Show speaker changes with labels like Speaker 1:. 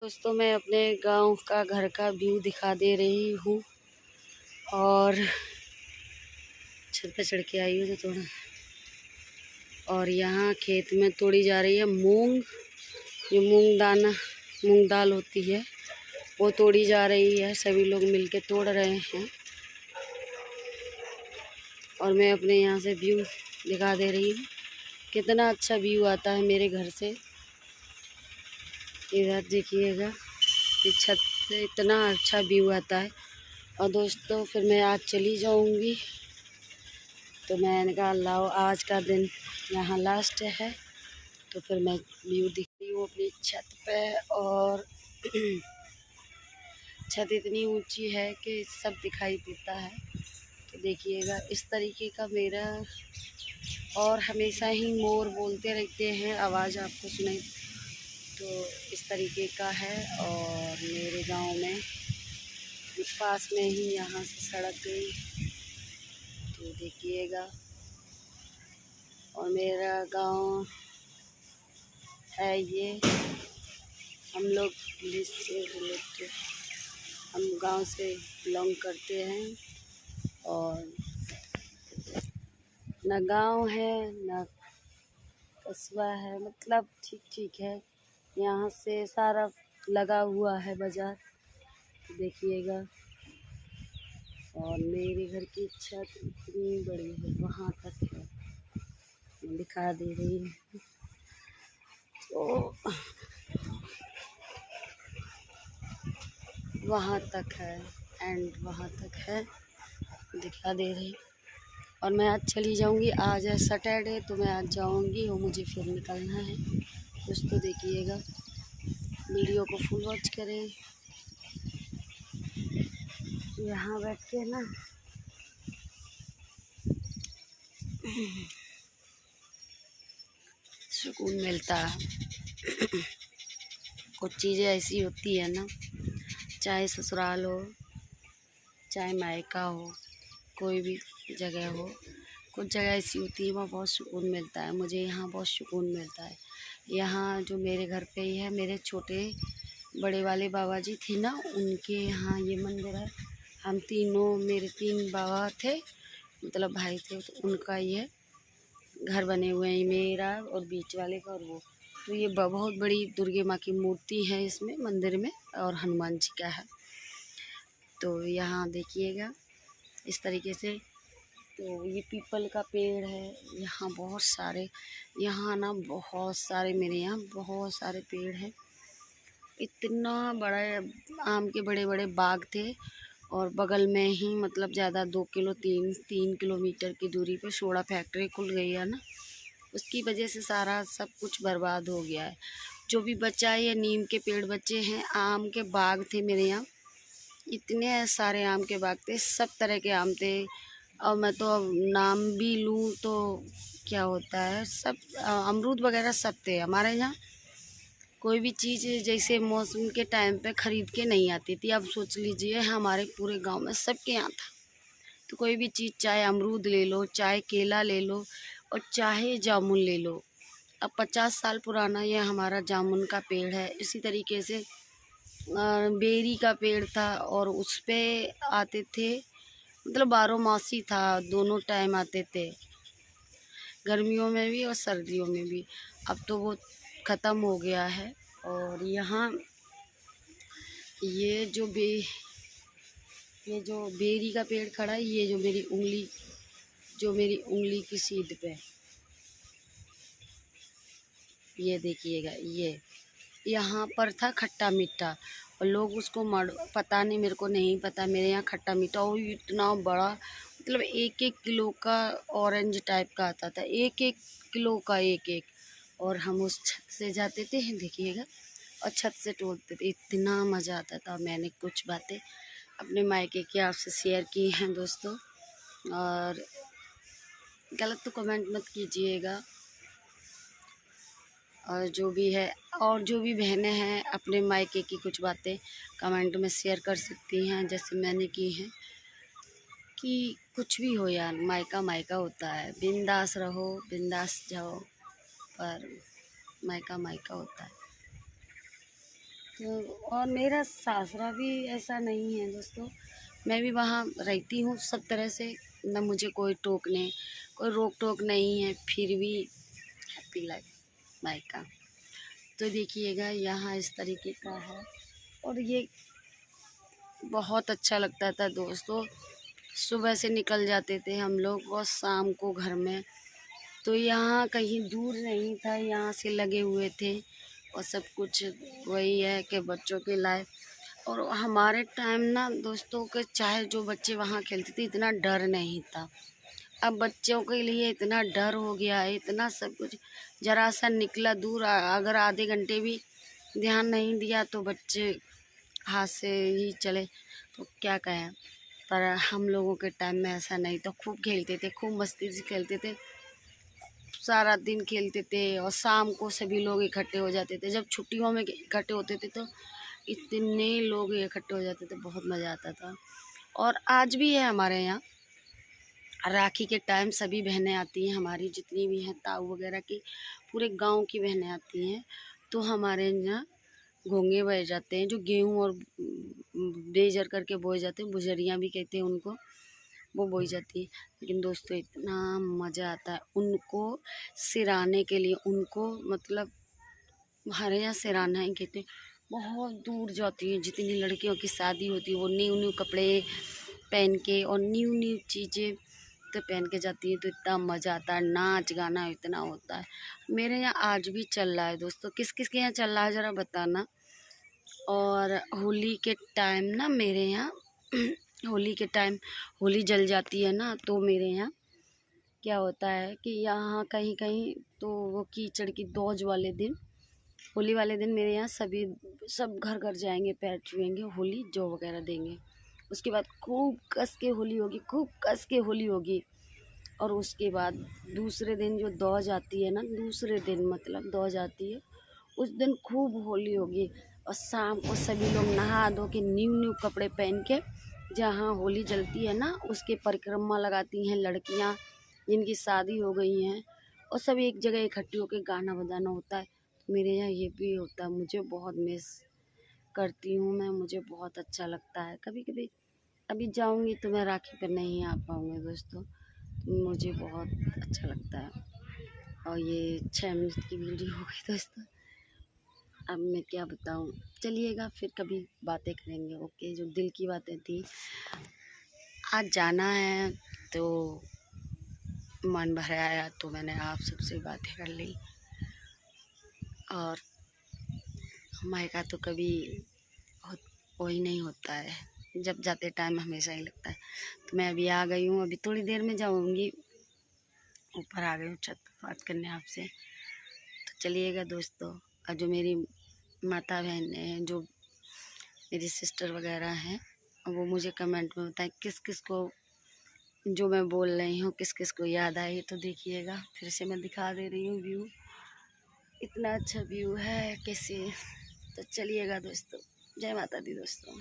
Speaker 1: दोस्तों मैं अपने गांव का घर का व्यू दिखा दे रही हूँ और छत पे चढ़ के आई हूँ तो थोड़ा। और यहाँ खेत में तोड़ी जा रही है मूंग। ये मूंग दाल होती है वो तोड़ी जा रही है। सभी लोग मिलके तोड़ रहे हैं और मैं अपने यहाँ से व्यू दिखा दे रही हूँ। कितना अच्छा व्यू आता है मेरे घर से। इधर देखिएगा, ये छत से इतना अच्छा व्यू आता है। और दोस्तों फिर मैं आज चली जाऊंगी तो मैंने कहा लाओ आज का दिन यहाँ लास्ट है तो फिर मैं व्यू दिख रही हूँ अपनी छत पे। और छत इतनी ऊंची है कि सब दिखाई देता है। तो देखिएगा इस तरीके का मेरा, और हमेशा ही मोर बोलते रहते हैं, आवाज़ आपको सुनाई तो इस तरीके का है। और मेरे गांव में पास में ही यहाँ से सड़क गई तो देखिएगा। और मेरा गांव है ये, हम लोग पुलिस से रिलेटेड, हम गांव से बिलोंग करते हैं। और न गांव है न कस्बा है, मतलब ठीक ठीक है। यहाँ से सारा लगा हुआ है बाज़ार, तो देखिएगा। और मेरे घर की छत इतनी बड़ी है, वहाँ तक है, मैं दिखा दे रही हूँ। तो वहाँ तक है, एंड वहाँ तक है, दिखा दे रही। और मैं आज चली जाऊँगी, आज है सैटरडे तो मैं आज जाऊँगी और मुझे फिर निकलना है। कुछ तो देखिएगा, वीडियो को फुल वॉच करें। यहाँ बैठ के ना सुकून मिलता है। कुछ चीज़ें ऐसी होती है ना, चाहे ससुराल हो चाहे मायका हो, कोई भी जगह हो, कुछ जगह ऐसी होती है वहाँ बहुत सुकून मिलता है। मुझे यहाँ बहुत सुकून मिलता है। यहाँ जो मेरे घर पे ही है, मेरे छोटे बड़े वाले बाबा जी थे ना, उनके यहाँ ये मंदिर है। हम तीनों, मेरे 3 बाबा थे, मतलब भाई थे, तो उनका ये घर बने हुए हैं, मेरा और बीच वाले का और वो। तो ये बहुत बड़ी दुर्गे माँ की मूर्ति है इसमें मंदिर में, और हनुमान जी का है। तो यहाँ देखिएगा इस तरीके से। तो ये पीपल का पेड़ है यहाँ बहुत सारे, यहाँ ना बहुत सारे, मेरे यहाँ बहुत सारे पेड़ हैं। इतना बड़ा आम के बड़े बड़े बाग थे। और बगल में ही, मतलब ज़्यादा 2 किलो 3 किलोमीटर की दूरी पे सोडा फैक्ट्री खुल गई है ना, उसकी वजह से सारा सब कुछ बर्बाद हो गया है। जो भी बचा है, ये नीम के पेड़ बचे हैं। आम के बाग थे मेरे यहाँ, इतने सारे आम के बाग थे, सब तरह के आम थे। और मैं तो अब नाम भी लूँ तो क्या होता है, सब अमरूद वगैरह सब थे हमारे यहाँ। कोई भी चीज़ जैसे मौसम के टाइम पे ख़रीद के नहीं आती थी, अब सोच लीजिए हमारे पूरे गांव में सबके यहाँ था। तो कोई भी चीज़, चाहे अमरूद ले लो, चाहे केला ले लो, और चाहे जामुन ले लो। अब 50 साल पुराना ये हमारा जामुन का पेड़ है। इसी तरीके से बेरी का पेड़ था और उस पे आते थे, मतलब 12 मासी था, दोनों टाइम आते थे, गर्मियों में भी और सर्दियों में भी। अब तो वो ख़त्म हो गया है। और यहाँ ये जो बेरी का पेड़ खड़ा है, ये जो मेरी उंगली की सीध पे, ये देखिएगा, ये यहाँ पर था खट्टा मीठा, और लोग उसको पता नहीं, मेरे को नहीं पता, मेरे यहाँ खट्टा मीठा। और इतना बड़ा, मतलब 1-1 किलो का ऑरेंज टाइप का आता था, 1-1 किलो का, एक। और हम उस छत से जाते थे, देखिएगा, और छत से तोड़ते थे, इतना मज़ा आता था। मैंने कुछ बातें अपने मायके की आपसे शेयर की हैं दोस्तों, और गलत तो कमेंट मत कीजिएगा। और जो भी है, और जो भी बहनें हैं अपने मायके की कुछ बातें कमेंट में शेयर कर सकती हैं, जैसे मैंने की हैं। कि कुछ भी हो यार, मायका मायका होता है, बिंदास रहो, बिंदास जाओ, पर मायका मायका होता है। तो और मेरा सासरा भी ऐसा नहीं है दोस्तों, मैं भी वहाँ रहती हूँ सब तरह से, न मुझे कोई टोकने कोई रोक टोक नहीं है, फिर भी हैप्पी लाइफ मायका। तो देखिएगा यहाँ इस तरीके का है, और ये बहुत अच्छा लगता था दोस्तों। सुबह से निकल जाते थे हम लोग और शाम को घर में, तो यहाँ कहीं दूर नहीं था, यहाँ से लगे हुए थे और सब कुछ वही है कि बच्चों की लाइफ। और हमारे टाइम ना दोस्तों के चाहे जो बच्चे वहाँ खेलते थे इतना डर नहीं था, अब बच्चों के लिए इतना डर हो गया है, इतना सब कुछ। जरा सा निकला दूर अगर आधे घंटे भी ध्यान नहीं दिया तो बच्चे हाथ से ही चले, तो क्या कहें। पर हम लोगों के टाइम में ऐसा नहीं था, खूब खेलते थे, खूब मस्ती से खेलते थे, सारा दिन खेलते थे और शाम को सभी लोग इकट्ठे हो जाते थे। जब छुट्टियों में इकट्ठे होते थे तो इतने लोग इकट्ठे हो जाते थे, बहुत मज़ा आता था। और आज भी है हमारे यहाँ, राखी के टाइम सभी बहनें आती हैं हमारी, जितनी भी हैं ताऊ वगैरह की, पूरे गांव की बहनें आती हैं। तो हमारे यहाँ घोंगे बहे जाते हैं, जो गेहूँ और बेजर करके बोए जाते हैं, बुझरियाँ भी कहते हैं उनको, वो बोई जाती है। लेकिन दोस्तों इतना मज़ा आता है उनको सिराने के लिए, उनको मतलब हमारे यहाँ सिराना ही कहते हैं। बहुत दूर जाती हैं, जितनी लड़कियों की शादी होती है वो न्यू न्यू कपड़े पहन के और न्यू न्यू चीज़ें तो पहन के जाती है, तो इतना मज़ा आता है, नाच गाना इतना होता है। मेरे यहाँ आज भी चल रहा है दोस्तों, किस किस के यहाँ चल रहा है ज़रा बताना। और होली के टाइम ना मेरे यहाँ होली के टाइम होली जल जाती है ना, तो मेरे यहाँ क्या होता है कि यहाँ कहीं कहीं तो वो कीचड़ की दौज वाले दिन, होली वाले दिन मेरे यहाँ सब घर घर जाएंगे, पैर छुएंगे, होली जो वगैरह देंगे। उसके बाद खूब कस के होली होगी, खूब कस के होली होगी। और उसके बाद दूसरे दिन जो दौज आती है ना, दूसरे दिन मतलब दौज आती है, उस दिन खूब होली होगी। और शाम को सभी लोग नहा धो के न्यू न्यू कपड़े पहन के जहाँ होली जलती है ना उसके परिक्रमा लगाती हैं लड़कियाँ जिनकी शादी हो गई हैं, और सब एक जगह इकट्ठी होकर गाना बजाना होता है। मेरे यहाँ ये भी होता है, मुझे बहुत मिस करती हूँ मैं, मुझे बहुत अच्छा लगता है। कभी कभी अभी जाऊँगी तो मैं राखी पर नहीं आ पाऊँगी दोस्तों, तो मुझे बहुत अच्छा लगता है। और ये 6 मिनट की वीडियो हो गई दोस्तों, अब मैं क्या बताऊँ। चलिएगा फिर कभी बातें करेंगे, ओके। जो दिल की बातें थी, आज जाना है तो मन भर आया तो मैंने आप सबसे बातें कर ली। और मायका तो कभी वही नहीं होता है, जब जाते टाइम हमेशा ही लगता है। तो मैं अभी आ गई हूँ, अभी थोड़ी देर में जाऊँगी, ऊपर आ गई हूँ छत पर बात करने आपसे। तो चलिएगा दोस्तों, और जो मेरी माता बहन हैं, जो मेरी सिस्टर वगैरह हैं, वो मुझे कमेंट में बताएं किस किस को जो मैं बोल रही हूँ किस किस को याद आई। तो देखिएगा फिर से मैं दिखा दे रही हूँ व्यू, इतना अच्छा व्यू है कैसे। तो चलिएगा दोस्तों, जय माता दी दोस्तों।